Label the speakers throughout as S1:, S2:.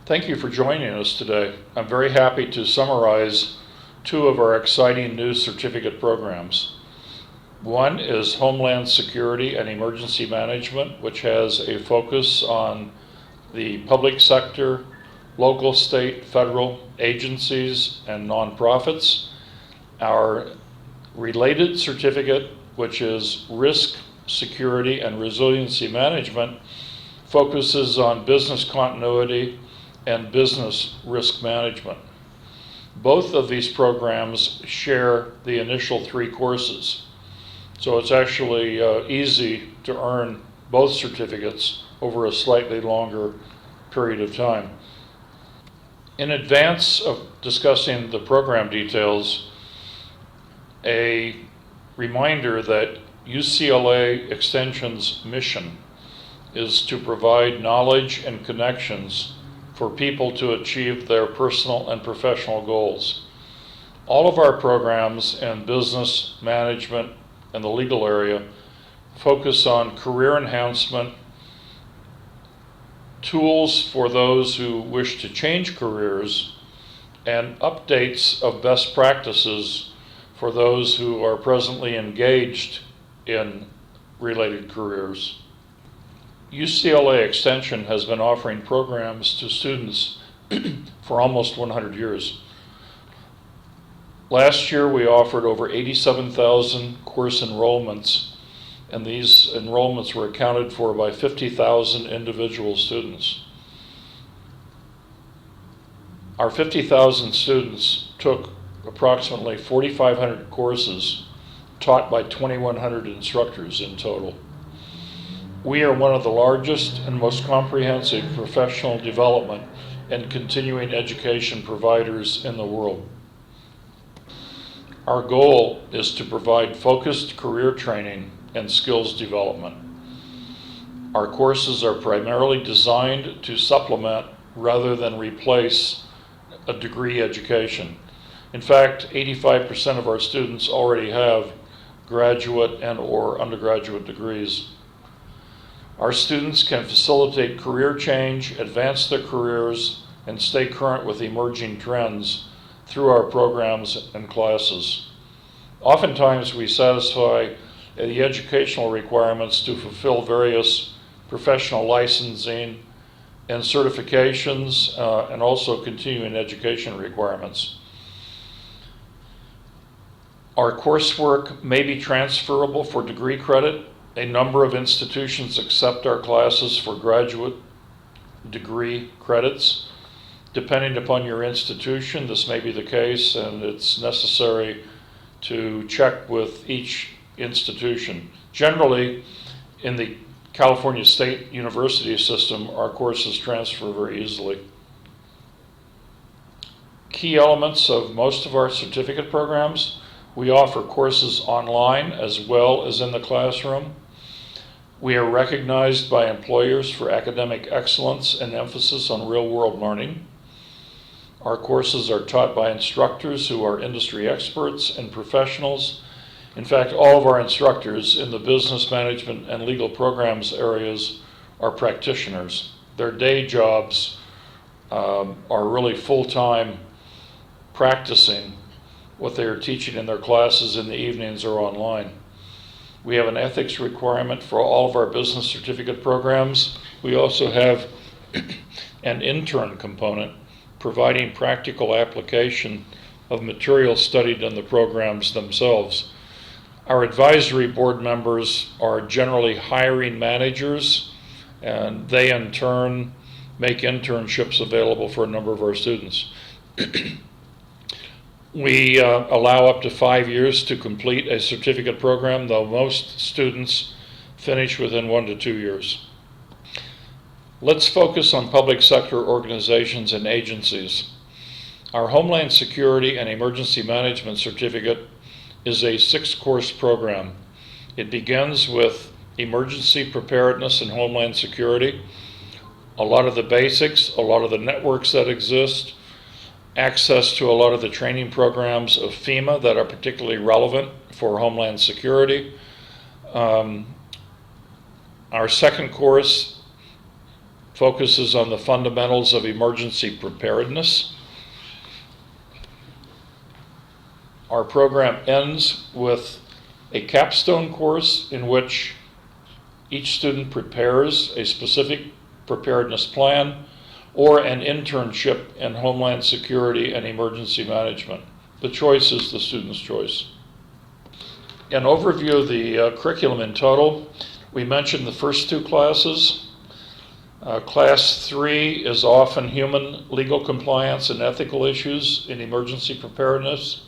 S1: Thank you for joining us today. I'm very happy to summarize two of our exciting new certificate programs. One is Homeland Security and Emergency Management, which has a focus on the public sector, local, state, federal agencies, and nonprofits. Our related certificate, which is Risk, Security, and Resiliency Management, focuses on business continuity and business risk management. Both of these programs share the initial three courses. So it's actually easy to earn both certificates over a slightly longer period of time. In advance of discussing the program details, a reminder that UCLA Extension's mission is to provide knowledge and connections for people to achieve their personal and professional goals. All of our programs in business management and the legal area focus on career enhancement, tools for those who wish to change careers, and updates of best practices for those who are presently engaged in related careers. UCLA Extension has been offering programs to students for almost 100 years. Last year we offered over 87,000 course enrollments, and these enrollments were accounted for by 50,000 individual students. Our 50,000 students took approximately 4,500 courses taught by 2,100 instructors in total. We are one of the largest and most comprehensive professional development and continuing education providers in the world. Our goal is to provide focused career training and skills development. Our courses are primarily designed to supplement rather than replace a degree education. In fact, 85% of our students already have graduate and/or undergraduate degrees. Our students can facilitate career change, advance their careers, and stay current with emerging trends through our programs and classes. Oftentimes we satisfy the educational requirements to fulfill various professional licensing and certifications and also continuing education requirements. Our coursework may be transferable for degree credit. A number of institutions accept our classes for graduate degree credits. Depending upon your institution, this may be the case, and it's necessary to check with each institution. Generally, in the California State University system, our courses transfer very easily. Key elements of most of our certificate programs: we offer courses online as well as in the classroom. We are recognized by employers for academic excellence and emphasis on real-world learning. Our courses are taught by instructors who are industry experts and professionals. In fact, all of our instructors in the business management and legal programs areas are practitioners. Their day jobs are really full-time practicing what they are teaching in their classes in the evenings or online. We have an ethics requirement for all of our business certificate programs. We also have an intern component providing practical application of material studied in the programs themselves. Our advisory board members are generally hiring managers, and they in turn make internships available for a number of our students. We allow up to 5 years to complete a certificate program, though most students finish within 1 to 2 years. Let's focus on public sector organizations and agencies. Our Homeland Security and Emergency Management Certificate is a 6-course program. It begins with emergency preparedness and Homeland Security, a lot of the basics, a lot of the networks that exist, access to a lot of the training programs of FEMA that are particularly relevant for Homeland Security. Our second course focuses on the fundamentals of emergency preparedness. Our program ends with a capstone course in which each student prepares a specific preparedness plan or an internship in Homeland Security and Emergency Management. The choice is the student's choice. An overview of the curriculum in total, we mentioned the first two classes. Class 3 is often human legal compliance and ethical issues in emergency preparedness.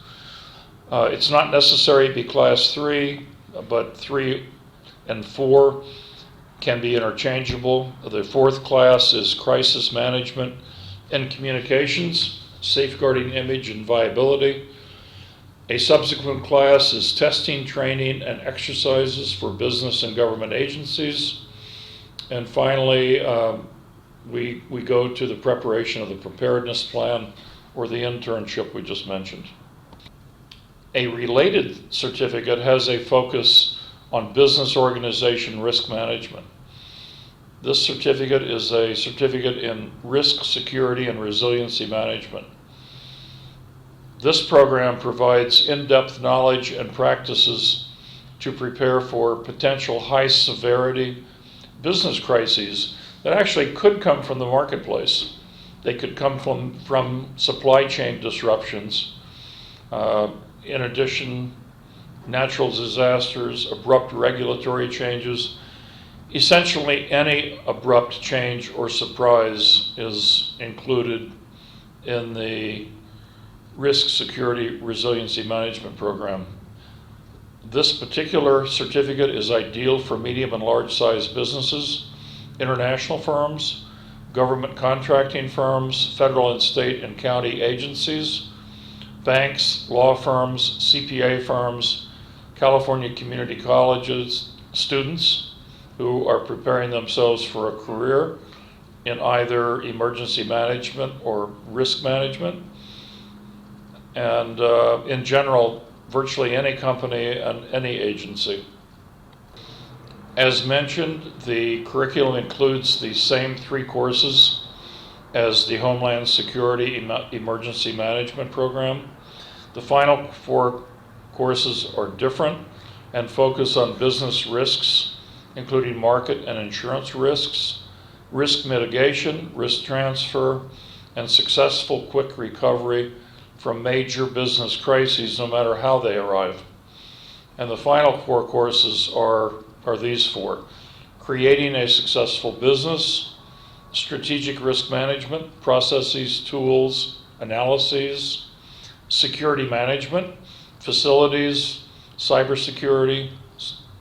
S1: It's not necessary to be class 3, but 3 and 4 can be interchangeable. The fourth class is crisis management and communications, safeguarding image and viability. A subsequent class is testing, training, and exercises for business and government agencies. And finally, we go to the preparation of the preparedness plan or the internship we just mentioned. A related certificate has a focus on business organization risk management. This certificate is a certificate in risk, security, and resiliency management. This program provides in-depth knowledge and practices to prepare for potential high-severity business crises that actually could come from the marketplace. They could come from supply chain disruptions. In addition, natural disasters, abrupt regulatory changes. Essentially, any abrupt change or surprise is included in the Risk, Security, Resiliency Management program. This particular certificate is ideal for medium and large-sized businesses, international firms, government contracting firms, federal and state and county agencies, banks, law firms, CPA firms, California community colleges, students who are preparing themselves for a career in either emergency management or risk management, and in general, virtually any company and any agency. As mentioned, the curriculum includes the same 3 courses as the Homeland Security Emergency Management program. The final 4 courses are different and focus on business risks, including market and insurance risks, risk mitigation, risk transfer, and successful quick recovery from major business crises, no matter how they arrive. And the final 4 courses are these 4. Creating a successful business, strategic risk management, processes, tools, analyses, security management, facilities, cybersecurity,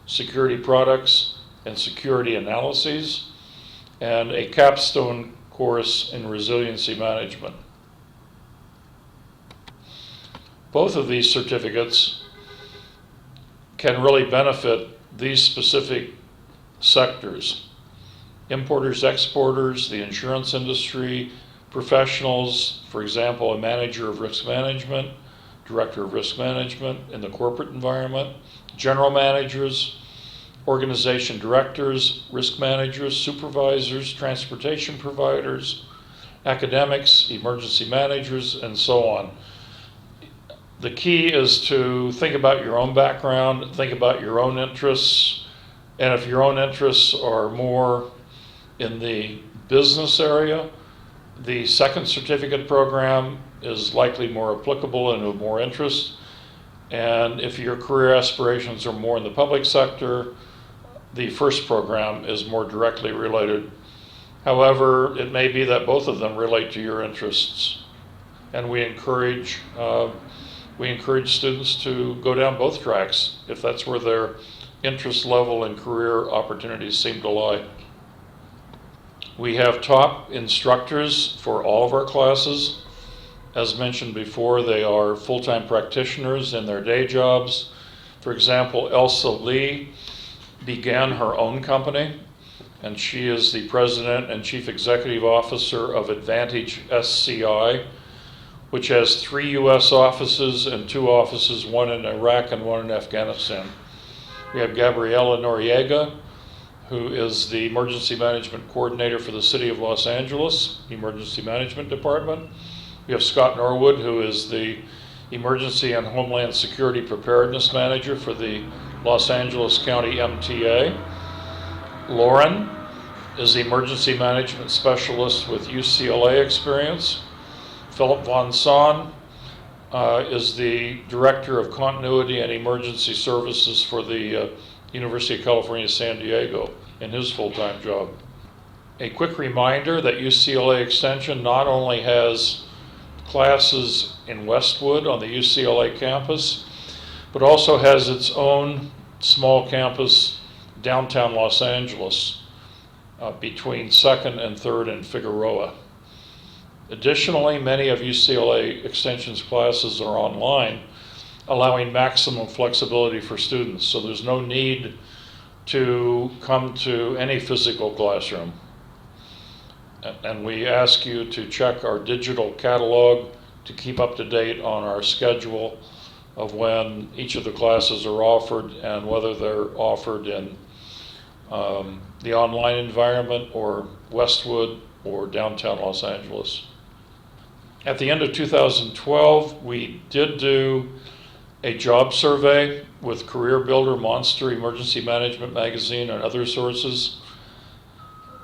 S1: security products, and security analyses, and a capstone course in resiliency management. Both of these certificates can really benefit these specific sectors: importers, exporters, the insurance industry, professionals, for example, a manager of risk management, director of risk management in the corporate environment, general managers, organization directors, risk managers, supervisors, transportation providers, academics, emergency managers, and so on. The key is to think about your own background, think about your own interests, and if your own interests are more in the business area, the second certificate program is likely more applicable and of more interest. And if your career aspirations are more in the public sector, the first program is more directly related. However, it may be that both of them relate to your interests. And we encourage students to go down both tracks if that's where their interest level and career opportunities seem to lie. We have top instructors for all of our classes. As mentioned before, they are full-time practitioners in their day jobs. For example, Elsa Lee began her own company, and she is the president and chief executive officer of Advantage SCI, which has 3 U.S. offices and 2 offices, one in Iraq and one in Afghanistan. We have Gabriela Noriega, who is the Emergency Management Coordinator for the City of Los Angeles Emergency Management Department. We have Scott Norwood, who is the Emergency and Homeland Security Preparedness Manager for the Los Angeles County MTA. Lauren is the Emergency Management Specialist with UCLA experience. Philip Von Son is the Director of Continuity and Emergency Services for the University of California, San Diego, in his full-time job. A quick reminder that UCLA Extension not only has classes in Westwood on the UCLA campus, but also has its own small campus downtown Los Angeles between 2nd and 3rd and Figueroa. Additionally, many of UCLA Extension's classes are online, allowing maximum flexibility for students, so there's no need to come to any physical classroom. And we ask you to check our digital catalog to keep up to date on our schedule of when each of the classes are offered and whether they're offered in the online environment or Westwood or downtown Los Angeles. At the end of 2012, we did do a job survey with Career Builder, Monster, Emergency Management Magazine, and other sources.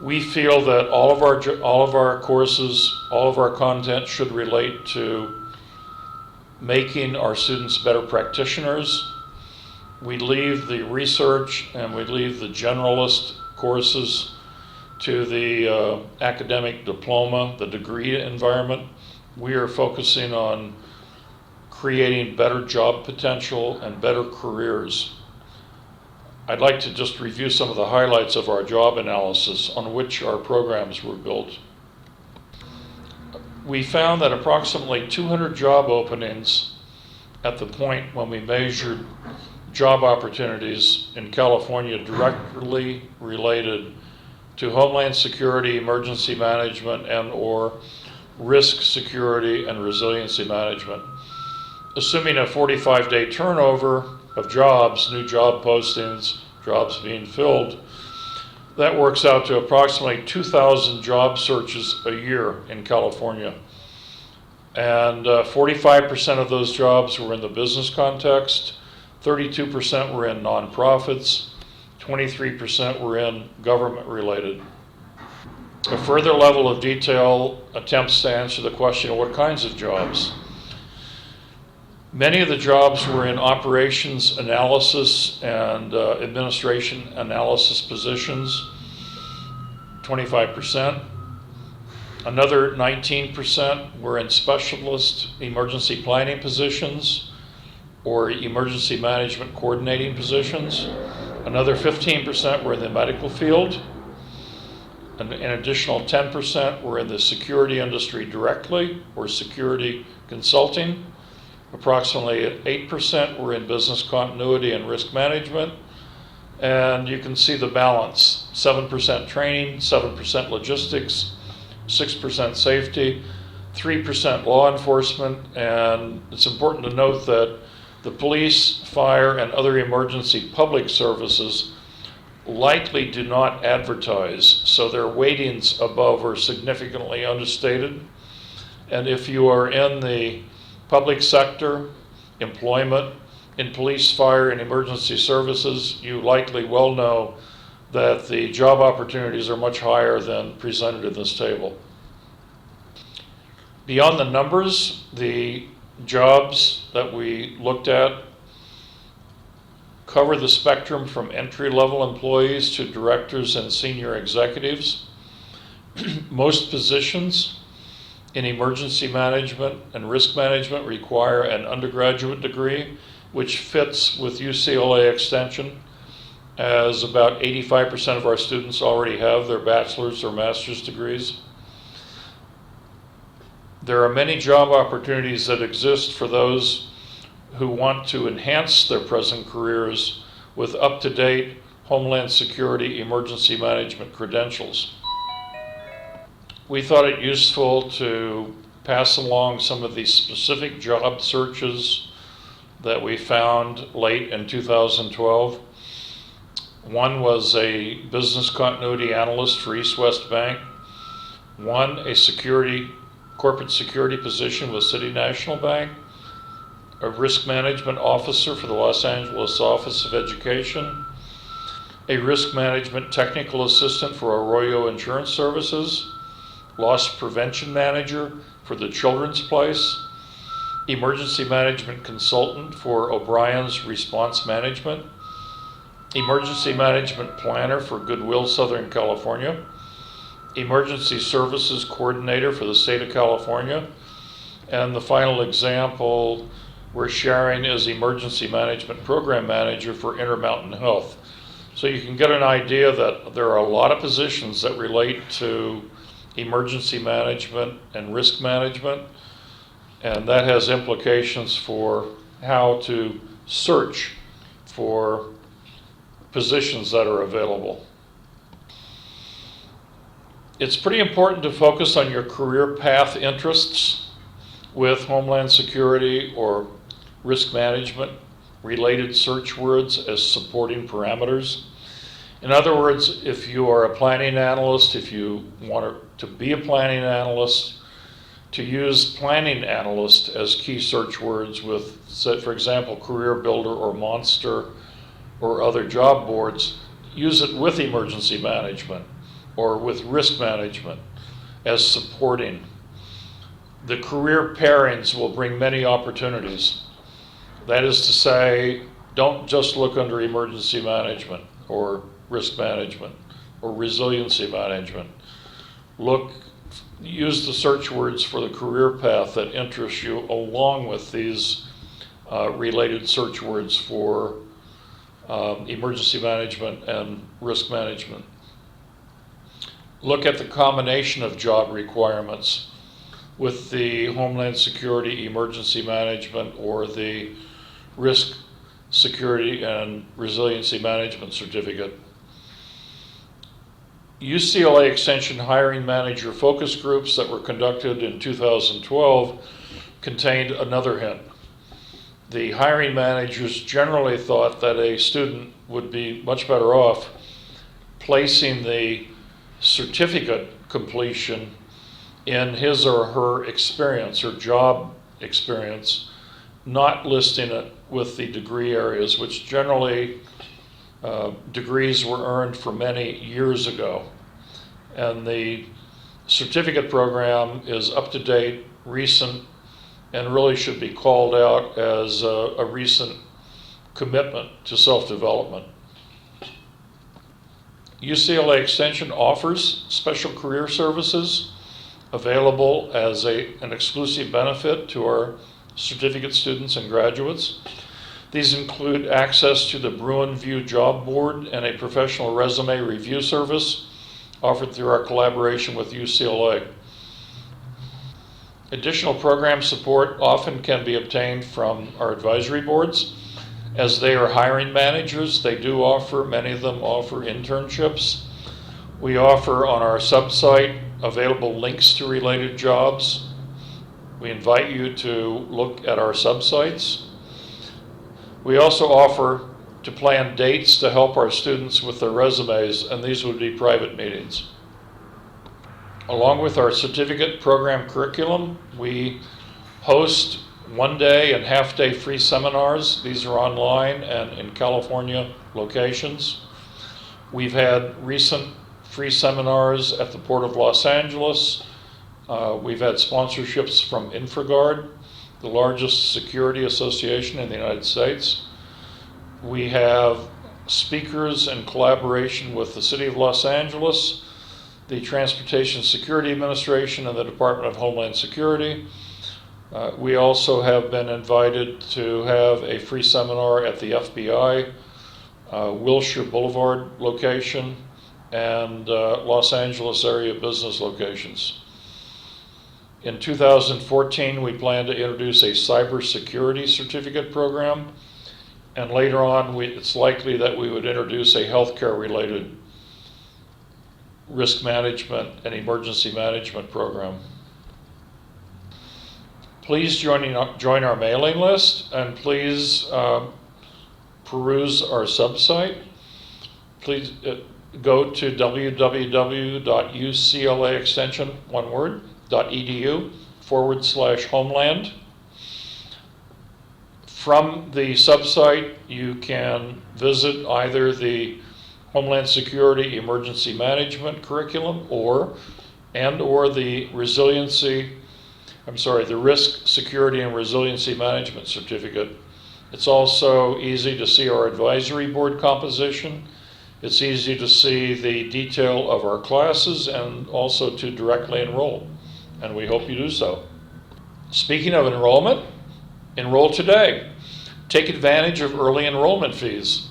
S1: We feel that all of our courses, all of our content should relate to making our students better practitioners. We leave the research and we leave the generalist courses to the academic diploma, the degree environment. We are focusing on creating better job potential and better careers. I'd like to just review some of the highlights of our job analysis on which our programs were built. We found that approximately 200 job openings at the point when we measured job opportunities in California directly related to Homeland Security, Emergency Management, and/or Risk Security and Resiliency Management. Assuming a 45-day turnover of jobs, new job postings, jobs being filled, that works out to approximately 2,000 job searches a year in California. And 45% of those jobs were in the business context, 32% were in nonprofits, 23% were in government related. A further level of detail attempts to answer the question of what kinds of jobs. Many of the jobs were in operations analysis and administration analysis positions, 25%. Another 19% were in specialist emergency planning positions or emergency management coordinating positions. Another 15% were in the medical field. An additional 10% were in the security industry directly or security consulting. Approximately 8% were in business continuity and risk management. And you can see the balance, 7% training, 7% logistics, 6% safety, 3% law enforcement. And it's important to note that the police, fire, and other emergency public services likely do not advertise, so their weightings above are significantly understated. And if you are in the public sector, employment, in police, fire, and emergency services, you likely well know that the job opportunities are much higher than presented in this table. Beyond the numbers, the jobs that we looked at cover the spectrum from entry-level employees to directors and senior executives. Most positions in emergency management and risk management require an undergraduate degree, which fits with UCLA Extension, as about 85% of our students already have their bachelor's or master's degrees. There are many job opportunities that exist for those who want to enhance their present careers with up-to-date Homeland Security emergency management credentials. We thought it useful to pass along some of these specific job searches that we found late in 2012. One was a business continuity analyst for East West Bank. One, a corporate security position with City National Bank. A risk management officer for the Los Angeles Office of Education. A risk management technical assistant for Arroyo Insurance Services. Loss prevention manager for the Children's Place. Emergency management consultant for O'Brien's Response Management. Emergency management planner for Goodwill Southern California. Emergency services coordinator for the state of California. And the final example we're sharing is emergency management program manager for Intermountain Health. So you can get an idea that there are a lot of positions that relate to emergency management and risk management, and that has implications for how to search for positions that are available. It's pretty important to focus on your career path interests with Homeland Security or risk management related search words as supporting parameters. In other words, if you are a planning analyst, if you want to be a planning analyst, to use planning analyst as key search words with, say, for example, Career Builder or Monster or other job boards, use it with emergency management or with risk management as supporting. The career pairings will bring many opportunities. That is to say, don't just look under emergency management or risk management or resiliency management. Use the search words for the career path that interests you along with these related search words for emergency management and risk management. Look at the combination of job requirements with the Homeland Security Emergency Management or the Risk Security and Resiliency Management Certificate. UCLA Extension hiring manager focus groups that were conducted in 2012 contained another hint. The hiring managers generally thought that a student would be much better off placing the certificate completion in his or her experience or job experience, not listing it with the degree areas, which generally degrees were earned for many years ago. And the certificate program is up to date, recent, and really should be called out as a recent commitment to self-development. UCLA Extension offers special career services available as an exclusive benefit to our certificate students and graduates. These include access to the Bruin View Job Board and a professional resume review service offered through our collaboration with UCLA. Additional program support often can be obtained from our advisory boards. As they are hiring managers, many of them offer internships. We offer on our subsite available links to related jobs. We invite you to look at our subsites. We also offer to plan dates to help our students with their resumes, and these would be private meetings. Along with our certificate program curriculum, we host one-day and half-day free seminars. These are online and in California locations. We've had recent free seminars at the Port of Los Angeles. We've had sponsorships from InfraGard, the largest security association in the United States. We have speakers in collaboration with the City of Los Angeles, the Transportation Security Administration, and the Department of Homeland Security. We also have been invited to have a free seminar at the FBI, Wilshire Boulevard location, and Los Angeles area business locations. In 2014, we plan to introduce a cybersecurity certificate program, and later on, it's likely that we would introduce a healthcare-related risk management and emergency management program. Please join our mailing list, and please peruse our subsite. please go to www.uclaextension.edu/Homeland. From the subsite, you can visit either the Homeland Security Emergency Management curriculum or the the Risk, Security, and Resiliency Management certificate. It's also easy to see our advisory board composition. It's easy to see the detail of our classes and also to directly enroll, and we hope you do so. Speaking of enrollment, enroll today. Take advantage of early enrollment fees.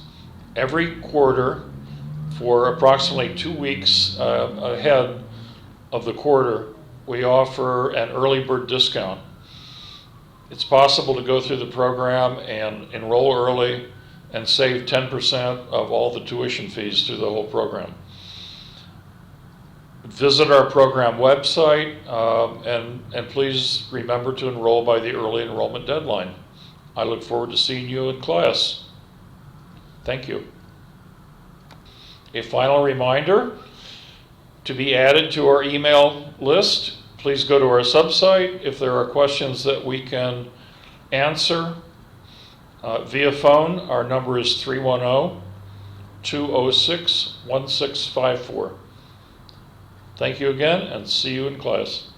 S1: Every quarter, for approximately 2 weeks ahead of the quarter, we offer an early bird discount. It's possible to go through the program and enroll early and save 10% of all the tuition fees through the whole program. Visit our program website and please remember to enroll by the early enrollment deadline. I look forward to seeing you in class. Thank you. A final reminder, to be added to our email list, please go to our subsite. If there are questions that we can answer via phone, our number is 310-206-1654. Thank you again, and see you in class.